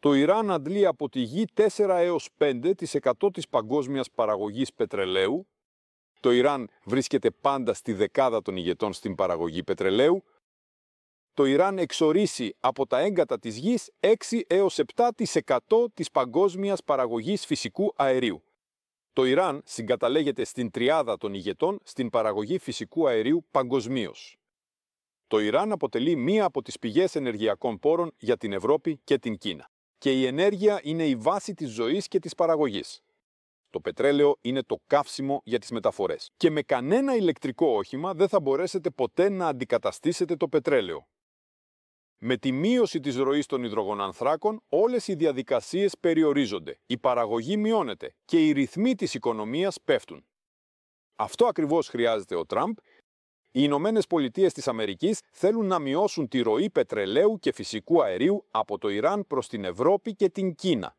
Το Ιράν αντλεί από τη γη 4 έως 5% της παγκόσμιας παραγωγής πετρελαίου. Το Ιράν βρίσκεται πάντα στη δεκάδα των ηγετών στην παραγωγή πετρελαίου. Το Ιράν εξορίσσει από τα έγκατα της γης 6 έως 7% της παγκόσμιας παραγωγής φυσικού αερίου. Το Ιράν συγκαταλέγεται στην τριάδα των ηγετών στην παραγωγή φυσικού αερίου παγκοσμίως. Το Ιράν αποτελεί μία από τις πηγές ενεργειακών πόρων για την Ευρώπη και την Κίνα. Και η ενέργεια είναι η βάση της ζωής και της παραγωγής. Το πετρέλαιο είναι το καύσιμο για τις μεταφορές. Και με κανένα ηλεκτρικό όχημα δεν θα μπορέσετε ποτέ να αντικαταστήσετε το πετρέλαιο. Με τη μείωση της ροής των υδρογονανθράκων, όλες οι διαδικασίες περιορίζονται, η παραγωγή μειώνεται και οι ρυθμοί της οικονομίας πέφτουν. Αυτό ακριβώς χρειάζεται ο Τραμπ. Οι Ηνωμένες Πολιτείες της Αμερικής θέλουν να μειώσουν τη ροή πετρελαίου και φυσικού αερίου από το Ιράν προς την Ευρώπη και την Κίνα.